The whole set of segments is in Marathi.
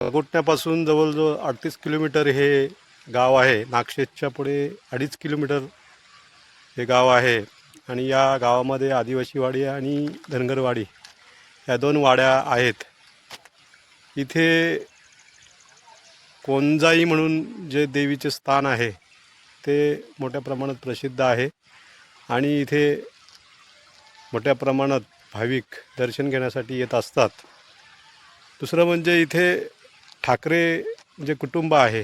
गोठण्यापासून जवळजवळ 38 किलोमीटर हे गाव आहे. नागशेतच्या पुढे 2.5 किलोमीटर हे गाव आहे. आणि या गावामध्ये आदिवासीवाडी आणि धनगरवाडी या 2 वाड्या आहेत. इथे कोणजाई म्हणून जे देवीचे स्थान आहे ते मोठ्या प्रमाणात प्रसिद्ध आहे आणि इथे मोठ्या प्रमाणात भाविक दर्शन घेण्यासाठी येत असतात. दुसरं म्हणजे इथे ठाकरे जे कुटुंब आहे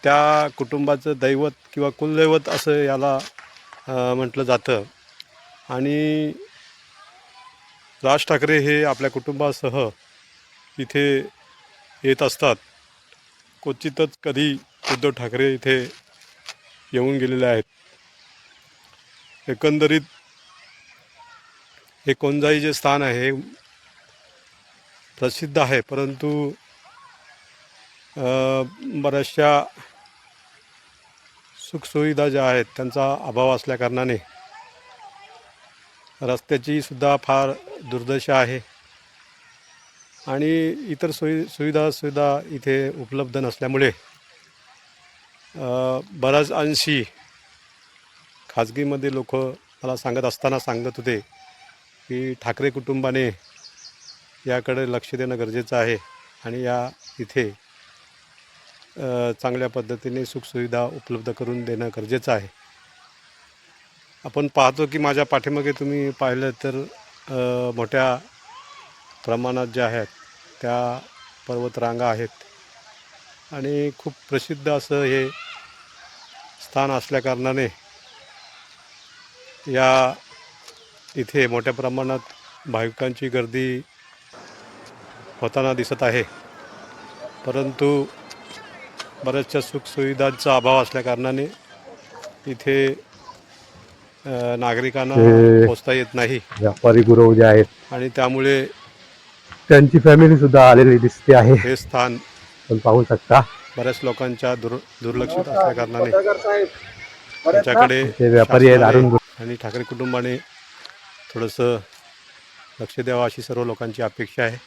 त्या कुटुंबाचं दैवत किंवा कुलदैवत असं याला म्हटलं जातं. आणि राज ठाकरे हे आपल्या कुटुंबासह इथे येत असतात. क्वचितच कधी उद्धव ठाकरे इथे येऊन गेलेले आहेत. एकंदरीत हे कोणजाई जे स्थान आहे प्रसिद्ध आहे, परंतु बऱ्याचशा सुखसुविधा ज्या आहेत त्यांचा अभाव असल्याकारणाने रस्त्याची सुद्धा फार दुर्दशा आहे आणि इतर सुविधा इथे उपलब्ध नसल्यामुळे बऱ्याच अंशी खाजगीमध्ये लोक मला सांगत होते की ठाकरे कुटुंबाने याकडे लक्ष देणं गरजेचं आहे आणि इथे चांगल्या पद्धतीने सुखसुविधा उपलब्ध करून देणं गरजेचं आहे. आपण पाहतो की माझ्या पाठीमागे तुम्ही पाहिलं तर मोठ्या प्रमाणात ज्या आहेत त्या पर्वतरांगा आहेत आणि खूप प्रसिद्ध असं हे स्थान असल्याकारणाने इथे मोठ्या प्रमाणात भाविकांची गर्दी होताना दिसत आहे. परंतु बऱ्याचशा सुखसुविधांचा अभाव असल्याकारणाने इथे नागरिकांना पोहोचता येत नाही. व्यापारी गुरव जे आहेत आणि त्यामुळे त्यांची फॅमिली सुद्धा आलेली दिसते आहे. हे स्थान पण पाहू शकता बऱ्याच लोकांच्या दुर्लक्षित असल्याकारणाने त्यांच्याकडे ते व्यापारी आहेत अरुण आणि ठाकरे कुटुंबाने थोडंसं लक्ष द्यावं अशी सर्व लोकांची अपेक्षा आहे.